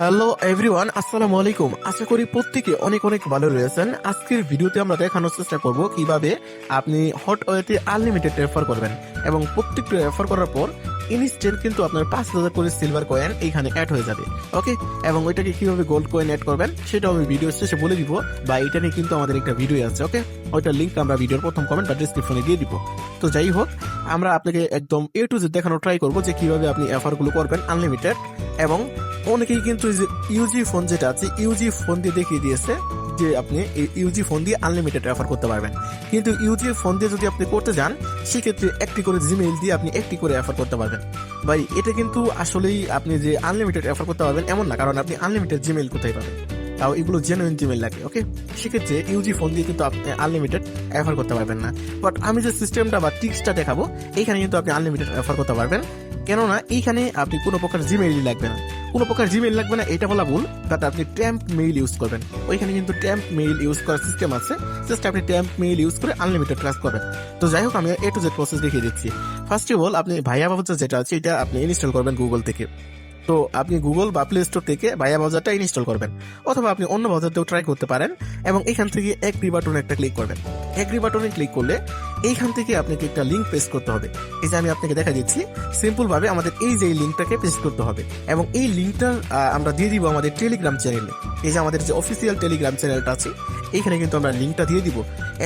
Hello everyone, আসসালামু আলাইকুম। আশা করি প্রত্যেকে অনেক অনেক ভালো রয়েছেন। আজকের ভিডিওতে আমরা দেখানোর চেষ্টা করব কিভাবে আপনি হটওয়েতে আনলিমিটেড রেফার করবেন এবং প্রত্যেকটা রেফার করার পর ইনস্ট্যান্ট কিন্তু আপনার 5,000 করে সিলভার কয়েন এইখানে অ্যাড হয়ে যাবে। ওকে, এবং ওইটাকে কিভাবে গোল্ড কয়েন অ্যাড করবেন সেটাও আমি ভিডিও শেষে বলে দিব, বা এটা নিয়ে কিন্তু আমাদের একটা ভিডিও আছে। ওকে, ওইটার লিঙ্ক আমরা ভিডিওর প্রথম কমেন্ট বা ডিসক্রিপশনে দিয়ে দিব। তো যাই হোক, আমরা আপনাকে একদম এ টু জেড দেখানো ট্রাই করবো যে কিভাবে আপনি অফারগুলো করবেন আনলিমিটেড। এবং অনেকেই কিন্তু ইউজি ফোন যেটা আছে, ইউজি ফোন দিয়ে দেখিয়ে দিয়েছে যে আপনি ইউজি ফোন দিয়ে আনলিমিটেড রেফার করতে পারবেন। কিন্তু ইউজি ফোন দিয়ে যদি আপনি করতে যান, সেক্ষেত্রে একটি করে জিমেইল দিয়ে আপনি একটি করে রেফার করতে পারবেন। ভাই, এটা কিন্তু আসলেই আপনি যে আনলিমিটেড রেফার করতে পারবেন এমন না, কারণ আপনি আনলিমিটেড জিমেইল কোথায় পাবেন? তাও এগুলো জেনুইন জিমেইল লাগে। ওকে, সেক্ষেত্রে ইউজি ফোন দিয়ে কিন্তু আপনি আনলিমিটেড রেফার করতে পারবেন না। বাট আমি যে সিস্টেমটা বা ট্রিক্সটা দেখাবো, এইখানে কিন্তু আপনি আনলিমিটেড রেফার করতে পারবেন। কেননা এইখানে আপনি কোনো প্রকার জিমেইলই লাগবে না, কোনো প্রকার জিমেইল লাগবে না, এটা বলা ভুল। বাট আপনি ট্যাম্প মেইল ইউজ করবেন। ওইখানে কিন্তু ট্যাম্প মেইল ইউজ করার সিস্টেম আছে, জাস্ট আপনি ট্যাম্প মেইল ইউজ করে আনলিমিটেড ক্লাস করবেন। তো যাই হোক, আমি এ টু জেড প্রসেস দেখিয়ে দিচ্ছি। ফার্স্ট অফ অল, আপনি ভাইয়া বাজার যেটা আছে এটা আপনি ইনস্টল করবেন গুগল থেকে। তো আপনি গুগল বা প্লে স্টোর থেকে ভাইয়া বাজারটা ইনস্টল করবেন, অথবা আপনি অন্য বাজারতেও ট্রাই করতে পারেন। এবং এখান থেকে এগ্রি বাটনে একটা ক্লিক করবেন। এগ্রি বাটনে ক্লিক করলে এইখান থেকে আপনাকে একটা লিঙ্ক পেস্ট করতে হবে। এই যে আমি আপনাকে দেখা দিচ্ছি, সিম্পল ভাবে আমাদের এই যে লিঙ্কটাকে পেস্ট করতে হবে, এবং এই লিঙ্কটা আমরা দিয়ে দিব আমাদের টেলিগ্রাম চ্যানেলে। এই যে আমাদের যে অফিসিয়াল টেলিগ্রাম চ্যানেলটা আছে, এইখানে কিন্তু আমরা লিঙ্কটা দিয়ে দিব।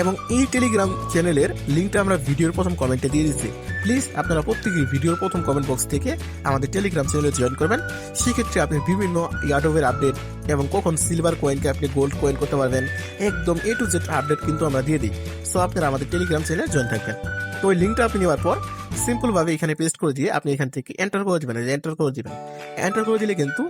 এবং এই টেলিগ্রাম চ্যানেলের লিঙ্কটা আমরা ভিডিওর প্রথম কমেন্টে দিয়ে দিচ্ছি। প্লিজ আপনারা প্রত্যেকেই ভিডিওর প্রথম কমেন্ট বক্স থেকে আমাদের টেলিগ্রাম চ্যানেলে জয়েন করবেন। সেক্ষেত্রে আপনি বিভিন্ন ইয়াডোভের আপডেট এবং কখন সিলভার কয়েনকে আপনি গোল্ড কয়েন করতে পারবেন, একদম এ টু জেড আপডেট কিন্তু আমরা দিয়ে দিই। সো আপনারা আমাদের টেলিগ্রাম চ্যানেলে জয়েন থাকবেন। তো ওই লিঙ্কটা আপনি নেওয়ার পর সিম্পল ভাবে এখানে পেস্ট করে দিয়ে আপনি এখান থেকে এন্টার করে দিবেন। এন্টার করে দিবেন, এন্টার করে দিলে কিন্তু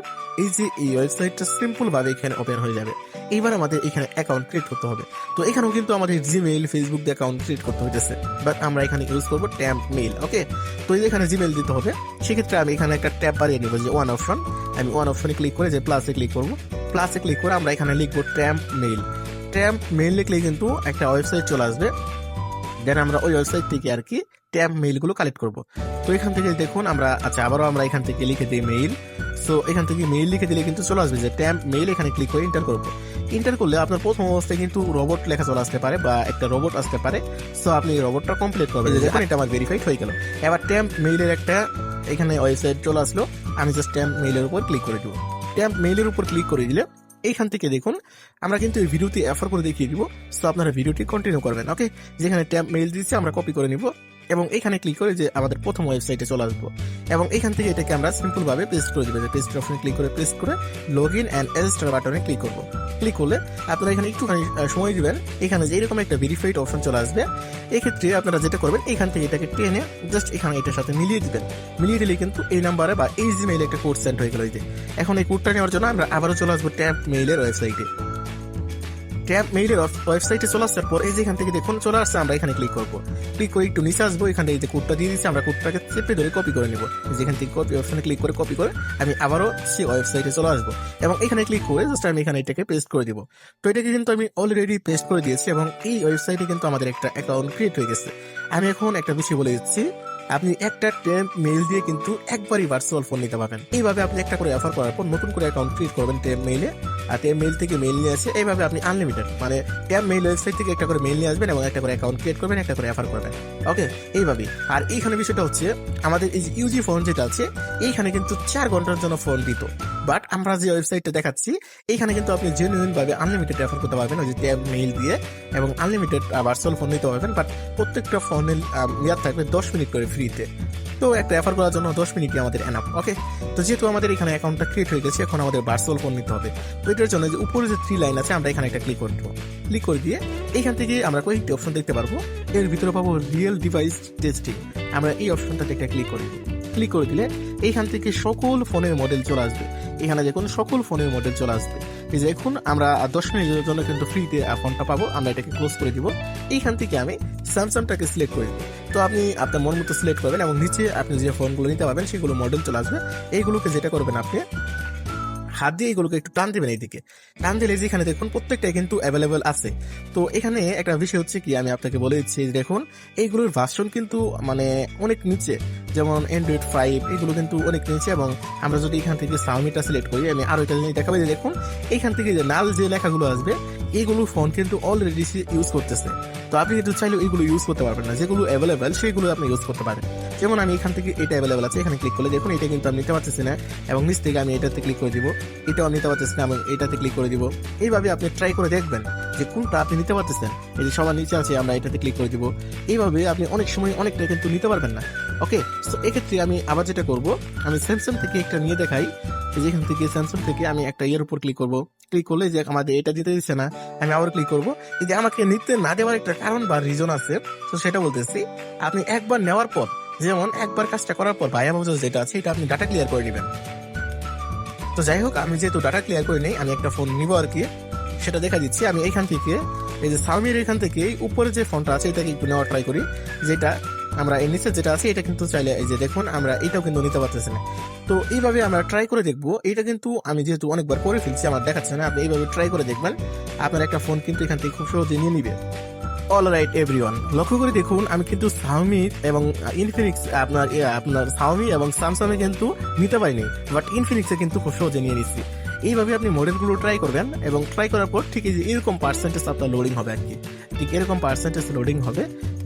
এই যে এই ওয়েবসাইটটা সিম্পল ভাবে এখানে ওপেন হয়ে যাবে। এইবার আমাদের এখানে অ্যাকাউন্ট ক্রিয়েট করতে হবে। তো এখানেও কিন্তু আমাদের জিমেইল, ফেসবুক দিয়ে অ্যাকাউন্ট ক্রিয়েট করতে হইতেছে, বাট আমরা এখানে ইউজ করবো ট্যাম্প মেইল। ওকে, তো এখানে জিমেইল দিতে হবে। সেক্ষেত্রে আমি এখানে একটা ট্যাব বাড়িয়ে নেবো, যে ওয়ান অপশন। আমি ওয়ান অপশনে ক্লিক করে যে প্লাসে ক্লিক করবো। প্লাসে ক্লিক করে আমরা এখানে লিখবো ট্যাম্প মেইল। ট্যাম্প মেইল লিখলে কিন্তু একটা ওয়েবসাইট চলে আসবে। দেন আমরা ওই ওয়েবসাইট থেকে আর কি ট্যাম্প মেইল গুলো কালেক্ট করবো। তো এখান থেকে দেখুন আমরা, আচ্ছা, আবারও আমরা এখান থেকে লিখে দিই মেইল। সো এখান থেকে মেইল লিখে দিলে কিন্তু চলে আসবে যে ট্যাম্প মেইল। এখানে ক্লিক করে ইন্টার করবো। ইন্টার করলে আপনার প্রথম অবস্থায় কিন্তু রোবট লেখা চলে আসতে পারে, বা একটা রোবট আসতে পারে। সো আপনি এই রোবটটা কমপ্লিট করবেন। দেখুন এটা আমার ভেরিফাইড হয়ে গেল। এবার ট্যাম্প মেইলের একটা এখানে ওয়েবসাইট চলে আসলো। আমি জাস্ট ট্যাম্প মেইলের উপর ক্লিক করে দিব। ট্যাম্প মেইলের উপর ক্লিক করে দিলে এইখান থেকে দেখুন আমরা কিন্তু এই ভিডিওতে অ্যাফার করে দেখিয়ে দিব। সো আপনারা ভিডিওটি কন্টিনিউ করবেন। ওকে, যেখানে ট্যাম্প মেইল দিচ্ছি আমরা কপি করে নিব, এবং এখানে ক্লিক করে যে আমাদের প্রথম ওয়েবসাইটে চলে আসবো। এবং এখান থেকে এটাকে আমরা সিম্পল ভাবে পেস্ট করে দিব। পেস্ট অপশনে ক্লিক করে পেস্ট করে লগ ইন অ্যান্ড রেজিস্টার বাটনে ক্লিক করবো। ক্লিক করলে আপনারা এখানে একটুখানি সময় দিবেন। এখানে যে এরকম একটা ভেরিফাইড অপশন চলে আসবে। এক্ষেত্রে আপনারা যেটা করবেন, এখান থেকে এটাকে টেনে জাস্ট এখানে এটার সাথে মিলিয়ে দিবেন। মিলিয়ে দিলে কিন্তু এই নাম্বারে বা এই জিমেইলে একটা কোড সেন্ড হয়ে গেল। এখন এই কোডটা নেওয়ার জন্য আমরা আবারও চলে আসবো ট্যাম্প মেইলের ওয়েবসাইটে। ট্যাম্প মেইলের ওয়েবসাইটে চলে আসার পর এই যে এখান থেকে দেখুন চলে আসছে, আমরা এখানে ক্লিক করবো। ক্লিক করে একটু নিচে আসবো। এখানে এই যে কোডটা দিয়ে দিচ্ছি, আমরা কোডটাকে চেপে ধরে কপি করে নিব। যেখান থেকে কপি অপশনে ক্লিক করে কপি করে আমি আবারও সেই ওয়েবসাইটে চলে আসবো, এবং এখানে ক্লিক করে জাস্ট আমি এখানে এটাকে পেস্ট করে দিব। তো এটাকে কিন্তু আমি অলরেডি পেস্ট করে দিয়েছি, এবং এই ওয়েবসাইটে কিন্তু আমাদের একটা অ্যাকাউন্ট ক্রিয়েট হয়ে গেছে। আমি এখন একটা বিষয় বলে দিচ্ছি, আপনি একটা ট্যাম্প মেইল দিয়ে কিন্তু একবারই ভার্চুয়াল ফোন নিতে পারবেন। এইভাবে আপনি একটা করে অফার করার পর নতুন করে অ্যাকাউন্ট ক্রিয়েট করবেন ট্যাম্প মেইলে, আর ট্যাম্প মেইল থেকে মেইল নিয়ে আসে। এইভাবে আপনি আনলিমিটেড মানে ট্যাম্প মেইল ওয়েবসাইট থেকে একটা করে মেইল নিয়ে আসবেন, এবং একটা করে অ্যাকাউন্ট ক্রিয়েট করবেন, একটা করে অফার করবেন। ওকে, এইভাবেই। আর এইখানে বিষয়টা হচ্ছে, আমাদের এই যে ইউজি ফোন যেটা আছে, এইখানে কিন্তু 4 ঘন্টার জন্য ফোন দিত। বাট আমরা যে ওয়েবসাইটটা দেখাচ্ছি, এইখানে কিন্তু আপনি জেনুইন ভাবে আনলিমিটেড অফার করতে পারবেন ওই যে ট্যাম্প মেইল দিয়ে, এবং আনলিমিটেড ভার্চুয়াল ফোন নিতে পারবেন। বাট প্রত্যেকটা ফোনের মেয়াদ থাকবে 10 মিনিট করে ফ্রিতে। তো একটা অ্যাফার করার জন্য 10 মিনিটই আমাদের এনাফ। ওকে, তো যেহেতু আমাদের এখানে অ্যাকাউন্টটা ক্রিয়েট হয়ে গেছে, এখন আমাদের ভার্চুয়াল ফোন নিতে হবে। তো এটার জন্য যে উপরে যে 3 লাইন আছে, আমরা এখানে একটা ক্লিক করবো। ক্লিক করে দিয়ে এইখান থেকে আমরা কয়েকটি অপশন দেখতে পারবো। এর ভিতরে পাবো রিয়েল ডিভাইস টেস্টিং। আমরা এই অপশনটাতে একটা ক্লিক করে দিব। ক্লিক করে দিলে এইখান থেকে সকল ফোনের মডেল চলে আসবে। এখানে দেখুন সকল ফোনের মডেল চলে আসবে। এই যে এখন আমরা 10 মিনিটের জন্য কিন্তু ফ্রিতে ফোনটা পাবো। আমরা এটাকে ক্লোজ করে দিব। এইখান থেকে আমি স্যামসাংটাকে সিলেক্ট করে দিব। তো আপনি আপনার মন মতো সিলেক্ট করবেন, এবং নিচে আপনি যে ফোনগুলো নিতে পারবেন সেগুলো মডেল চলে আসবে। এইগুলোকে যেটা করবেন, আপনি হাত দিয়ে এগুলোকে একটু টান দিবেন এইদিকে। টান দিলে যেখানে দেখুন প্রত্যেকটাই কিন্তু অ্যাভেলেবেল আছে। তো এখানে একটা বিষয় হচ্ছে কি, আমি আপনাকে বলে দিচ্ছি যে দেখুন এইগুলোর ভার্সন কিন্তু মানে অনেক নিচে, যেমন অ্যান্ড্রয়েড 5 এগুলো কিন্তু অনেক নিচে। এবং আমরা যদি এখান থেকে সাউমিটা সিলেক্ট করি, আমি আরো একটা জিনিস দেখাবো যে দেখুন এইখান থেকে যে লাল যে লেখাগুলো আসবে এইগুলো ফোন কিন্তু অলরেডি ইউজ করতেছে। তো আপনি কিন্তু চাইলে এইগুলো ইউজ করতে পারবেন না, যেগুলো অ্যাভেলেবেল সেগুলো আপনি ইউজ করতে পারেন। যেমন আমি এখান থেকে এটা অ্যাভেলেবেল আছে, এখানে ক্লিক করলে দেখুন এটা কিন্তু আমি নিতে পারতেছি না, এবং নিচ থেকে আমি এটাতে ক্লিক করে দিব, এটাও আমি নিতে পারতেছি না, এবং এটাতে ক্লিক করে দিব। এইভাবে আপনি ট্রাই করে দেখবেন যে কোনটা আপনি নিতে পারতেছেন। এই যে সবার নিচে আছে, আমরা এটাতে ক্লিক করে দিব। এইভাবে আপনি অনেক সময় অনেকটা কিন্তু নিতে পারবেন না। ওকে, তো এক্ষেত্রে আমি আবার যেটা করব, আমি স্যামসাং থেকে একটা নিয়ে দেখাই। যেখান থেকে স্যামসাং থেকে আমি একটা ইয়ের উপর ক্লিক করব। ক্লিক করলে যে আমাদের এটা দিতে দিচ্ছে না, আমি আবার ক্লিক করব। এই যে আমাকে নিতে না দেওয়ার একটা কারণ বা রিজন আছে, তো সেটা বলতেছি। আপনি একবার নেওয়ার পর, যেমন একবার কাজটা করার পর ভাইয়া বাবু যেটা আছে এটা আপনি ডাটা ক্লিয়ার করে নেবেন। তো যাই হোক, আমি যেহেতু ডাটা ক্লিয়ার করে নেই, আমি একটা ফোন নিব আর কি, সেটা দেখা দিচ্ছি। আমি এখান থেকে এই যে সাউমির এখান থেকে উপরে যে ফোনটা আছে এটাকে একটু নেওয়ার ট্রাই করি। যেটা আমরা এর নিচে যেটা আছে এটা কিন্তু চাইলে এই যে দেখুন আমরা এটাও কিন্তু নিতে পারতেছি না। তো এইভাবে আমরা ট্রাই করে দেখবো। এটা কিন্তু আমি যেহেতু অনেকবার করে ফেলছি, আমার দেখাচ্ছে না, আপনি এইভাবে ট্রাই করে দেখবেন, আপনার একটা ফোন কিন্তু এখান থেকে খুব সহজে নিয়ে নিবে। অলরাইট এভরিওয়ান, লক্ষ্য করে দেখুন আমি কিন্তু সাউমি এবং ইনফিনিক্স আপনার সাউমি এবং স্যামসাং এ কিন্তু নিতে পারিনি, বাট ইনফিনিক্সে কিন্তু খুব সহজে নিয়ে নিচ্ছি। এইভাবে আপনি মডেলগুলো ট্রাই করবেন, এবং ট্রাই করার পর ঠিক এই যে এরকম পার্সেন্টেজ আপনার লোডিং হবে আর কি, ঠিক এরকম পার্সেন্টেজ লোডিং হবে।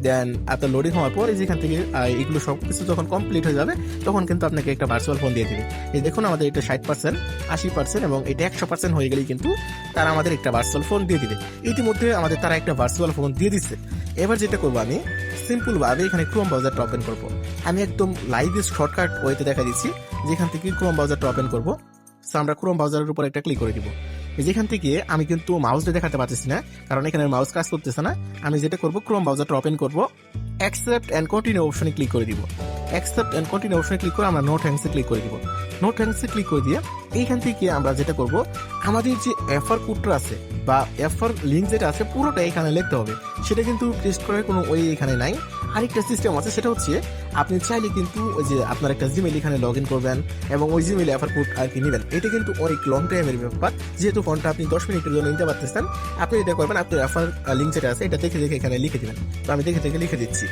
দেন আপনার লোডিং হওয়ার পর এই যেখান থেকে এগুলো সব কিছু যখন কমপ্লিট হয়ে যাবে, তখন কিন্তু আপনাকে একটা ভার্চুয়াল ফোন দিয়ে দিবে। এই দেখুন আমাদের এটা 60%, 80% এবং এটা 100% হয়ে গেলেই কিন্তু তারা আমাদের একটা ভার্চুয়াল ফোন দিয়ে দিবে। ইতিমধ্যে আমাদের তারা একটা ভার্চুয়াল ফোন দিয়ে দিচ্ছে। এবার যেটা করবো, আমি সিম্পল ভাবে এখানে ক্রোম ব্রাউজারটা ওপেন করবো। আমি একদম লাইভ শর্টকাট ওয়েতে দেখা দিচ্ছি, যেখান থেকে ক্রোম ব্রাউজারটা ওপেন করবো। সো আমরা ক্রোম ব্রাউজারের উপর একটা ক্লিক করে দিব। যেখান থেকে আমি কিন্তু মাউসটা দেখাতে পারতেছি না, কারণ এখানে মাউস কাজ করতেছে না। আমি যেটা করবো, ক্রোম ব্রাউজারটা ওপেন করবো, অ্যাকসেপ্ট এন্ড কন্টিনিউ অপশনে ক্লিক করে দিব। অ্যাকসেপ্ট এন্ড কন্টিনিউ অপশনে ক্লিক করে আমরা নো থ্যাঙ্কসে ক্লিক করে দিব। নো থ্যাঙ্কসে ক্লিক করে দিয়ে এইখান থেকে আমরা যেটা করব, আমাদের যে এফআর কোডটা আছে বা এফআর লিঙ্ক যেটা আছে পুরোটা এখানে লিখতে হবে। সেটা কিন্তু পেস্ট করার কোনো ওয়ে এখানে নাই। আরেকটা সিস্টেম আছে, সেটা হচ্ছে আপনি চাইলে কিন্তু ওই যে আপনার একটা জিমেইল এখানে লগ ইন করবেন এবং ওই জিমেইলে এফআর কোড আর কি নেবেন। এটা কিন্তু অনেক লং টাইমের ব্যাপার, যেহেতু ফোনটা আপনি 10 মিনিটের জন্য নিতে পারতেছেন। আপনি এটা করবেন, আপনার এফআর লিঙ্ক যেটা আছে এটা দেখে দেখে এখানে লিখে দিবেন। তো আমি দেখে দেখে লিখে দিচ্ছি।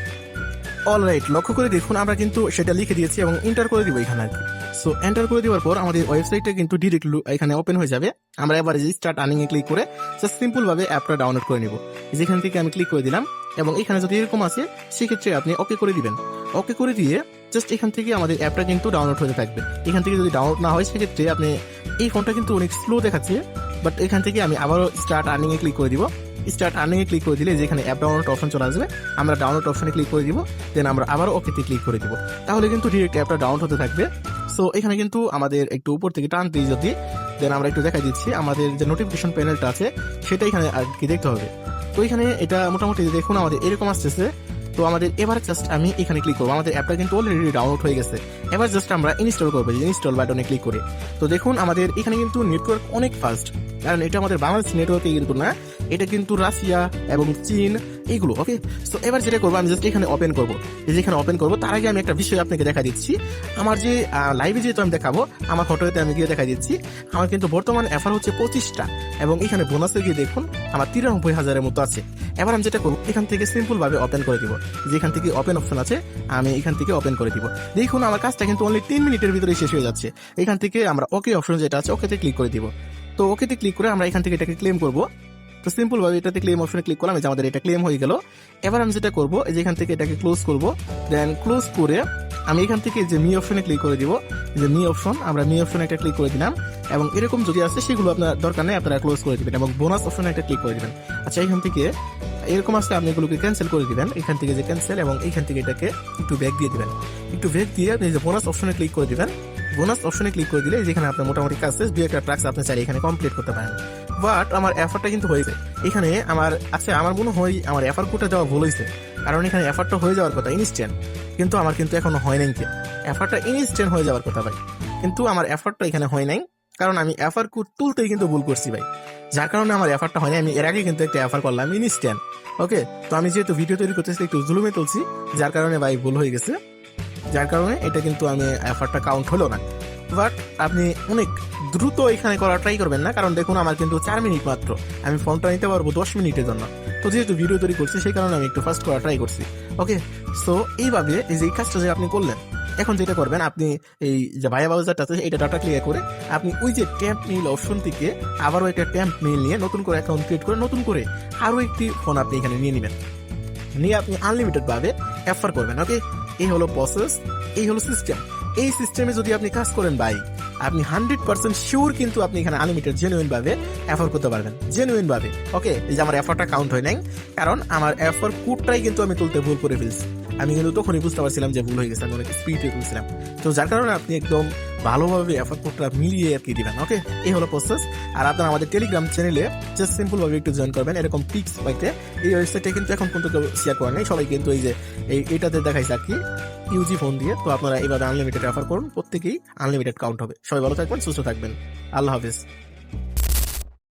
অলরাইট, লক্ষ্য করে দেখুন আমরা কিন্তু সেটা লিখে দিয়েছি এবং এন্টার করে দিব এখানে আর কি। সো এন্টার করে দেওয়ার পর আমাদের ওয়েবসাইটটা কিন্তু ডিরেক্ট এখানে ওপেন হয়ে যাবে। আমরা এবার স্টার্ট আর্নিং এ ক্লিক করে জাস্ট সিম্পল ভাবে অ্যাপটা ডাউনলোড করে নিব। যেখান থেকে আমি ক্লিক করে দিলাম, এবং এখানে যদি এরকম আছে সেক্ষেত্রে আপনি ওকে করে দিবেন। ওকে করে দিয়ে জাস্ট এখান থেকে আমাদের অ্যাপটা কিন্তু ডাউনলোড হতে থাকবে। এখান থেকে যদি ডাউনলোড না হয় সেক্ষেত্রে আপনি এই ফোনটা কিন্তু অনেক স্লো দেখাচ্ছে, বাট এখান থেকে আমি আবারও স্টার্ট আর্নিং এ ক্লিক করে দিব। স্টার্ট আর্নিং এ ক্লিক করে দিলে যেখানে অ্যাপ ডাউনলোড অপশন চলে আসবে, আমরা ডাউনলোড অপশনে ক্লিক করে দিব। দেন আমরা আবারও ওকেতে ক্লিক করে দিব, তাহলে কিন্তু ডিরেক্ট অ্যাপটা ডাউনলোড হতে থাকবে। সো এখানে কিন্তু আমাদের একটু উপর থেকে টান দিয়ে যদি দেন আমরা একটু দেখা দিচ্ছি, আমাদের যে নোটিফিকেশন প্যানেলটা আছে সেটা এখানে আর কি দেখতে হবে। তো এখানে এটা মোটামুটি দেখুন আমাদের এরকম আসতেছে। তো আমাদের এবার জাস্ট আমি এখানে ক্লিক করবো, আমাদের অ্যাপটা কিন্তু অলরেডি ডাউনলোড হয়ে গেছে। এবার জাস্ট আমরা ইনস্টল করবো, ইনস্টল বাটনে ক্লিক করে। তো দেখুন আমাদের এখানে কিন্তু নেটওয়ার্ক অনেক ফাস্ট, কারণ এটা আমাদের বাংলাদেশ নেটওয়ার্কে কিন্তু না, এটা কিন্তু রাশিয়া এবং চীন এইগুলো। ওকে, সো এবার যেটা করবো, আমি জাস্ট এখানে ওপেন করবো। যেখানে ওপেন করবো তার আগে আমি একটা বিষয় আপনাকে দেখা দিচ্ছি। আমার যে লাইভে যেহেতু আমি দেখাবো, আমার ফটোতে আমি গিয়ে দেখা দিচ্ছি, আমার কিন্তু বর্তমান অফার হচ্ছে 25টা, এবং এখানে বোনাসে গিয়ে দেখুন আমার 93,000-এর মতো আছে। এবার আমি যেটা করবো, এখান থেকে সিম্পল ভাবে ওপেন করে দিব। যেখান থেকে ওপেন অপশন আছে আমি এখান থেকে ওপেন করে দিব। দেখুন আমার কাজটা কিন্তু অনলি 3 মিনিটের ভিতরে শেষ হয়ে যাচ্ছে। এখান থেকে আমরা ওকে অপশন যেটা আছে ওকেতে ক্লিক করে দিব। তো ওকেতে ক্লিক করে আমরা এখান থেকে এটাকে ক্লেম করব। তো সিম্পল ভাবে এটাতে ক্লেম অপশনে ক্লিক করলাম, যে আমাদের এটা ক্লেম হয়ে গেল। এবার আমি যেটা করবো, এই যে এখান থেকে এটাকে ক্লোজ করব। দেন ক্লোজ করে আমি এখান থেকে যে মি অপশনে ক্লিক করে দিব, যে মি অপশন, আমরা মি অপশনে একটা ক্লিক করে দিলাম। এবং এরকম যদি আছে সেগুলো আপনার দরকার নেই, আপনারা ক্লোজ করে দিবেন এবং বোনাস অপশনে একটা ক্লিক করে দিবেন। আচ্ছা, এখান থেকে এরকম আসলে আপনি এগুলোকে ক্যান্সেল করে দিবেন, এখান থেকে যে ক্যান্সেল, এবং এখান থেকে এটাকে একটু ব্যাক দিয়ে দিবেন। একটু ব্যাক দিয়ে আপনি যে বোনাস অপশনে ক্লিক করে দিবেন। বোনাস অপশনে ক্লিক করে দিলে যেখানে আপনার মোটামুটি কাজ শেষ, 2-1টা ট্রাক্স আপনি চাইলে এখানে কমপ্লিট করতে পারেন। বাট আমার এফারটা কিন্তু হয়েছে এখানে। আমার মনে হয় আমার এফার কোডটা দেওয়া ভুল হয়েছে, কারণ এখানে এফারটা হয়ে যাওয়ার কথা ইনস্ট্যান্ট, কিন্তু আমার কিন্তু এখনো হয় নাই। এফারটা ইনস্ট্যান্ট হয়ে যাওয়ার কথা ভাই, কিন্তু আমার এফারটা এখানে হয় নাই, কারণ আমি এফার কোড তুলতেই কিন্তু ভুল করছি ভাই, যার কারণে আমার এফারটা হয় না। আমি এর আগে কিন্তু একটা এফার করলাম ইনস্ট্যান্ট। ওকে, তো আমি যেহেতু ভিডিও তৈরি করতেছি একটু জুলুমে তুলছি, যার কারণে ভাই ভুল হয়ে গেছে, যার কারণে এটা কিন্তু আমি এফারটা কাউন্ট হলো না। বাট আপনি অনেক দ্রুত এখানে করা ট্রাই করবেন না, কারণ দেখুন আমার কিন্তু 4 মিনিট মাত্র, আমি ফোনটা নিতে পারবো 10 মিনিটের জন্য। তো যেহেতু ভিডিও তৈরি করছি সেই কারণে আমি একটু ফাস্ট করা ট্রাই করছি। ওকে, সো এইভাবে এই যে এই কাজটা যে আপনি করলেন, এখন যেটা করবেন আপনি এই যে ভায়া ব্রাউজারটা আছে এটা ডাটা ক্লিয়ার করে আপনি ওই যে ট্যাম্প মেইল অপশন থেকে আবারও একটা ট্যাম্প মেইল নিয়ে নতুন করে অ্যাকাউন্ট ক্রিয়েট করে নতুন করে আরও একটি ফোন আপনি এখানে নিয়ে নেবেন, নিয়ে আপনি আনলিমিটেড ভাবে অ্যাফার করবেন। ওকে, এই হলো প্রসেস, এই হলো সিস্টেম। এই সিস্টেমে যদি আপনি কাজ করেন ভাই, আপনি 100% শিওর কিন্তু আপনি এখানে আনলিমিটেড জেনুইন ভাবে অ্যাফার করতে পারবেন, জেনুইন ভাবে। ওকে, এই যে আমার অ্যাফারটা কাউন্ট হয় নাই, কারণ আমার অ্যাফার কোডটাই কিন্তু আমি তুলতে ভুল করে ফেলছি। আমি কিন্তু তখনই বুঝতে পারছিলাম যে ভুল হয়ে গেছে, আমি অনেক স্পিডে তুলছিলাম। তো যার কারণে আপনি একদম ভালোভাবে অ্যাফার কোডটা মিলিয়ে আর কি দিবেন। ওকে, এই হলো প্রসেস। আর আপনারা আমাদের টেলিগ্রাম চ্যানেলে জাস্ট সিম্পল ভাবে একটু জয়েন করবেন এরকম টিপস পাইতে। এই ওয়েবসাইটে কিন্তু এখন পর্যন্ত কেউ শেয়ার করেন নাই, সবাই কিন্তু এই যে এইটাতে দেখাইছে আর কি ইউজি ফোন দিয়ে। তো আপনারা এইভাবে আনলিমিটেড অ্যাফার করুন, প্রত্যেকেই আনলিমিটেড কাউন্ট হবে। সবাই ভালো থাকবেন, সুস্থ থাকবেন, আল্লাহ হাফিজ।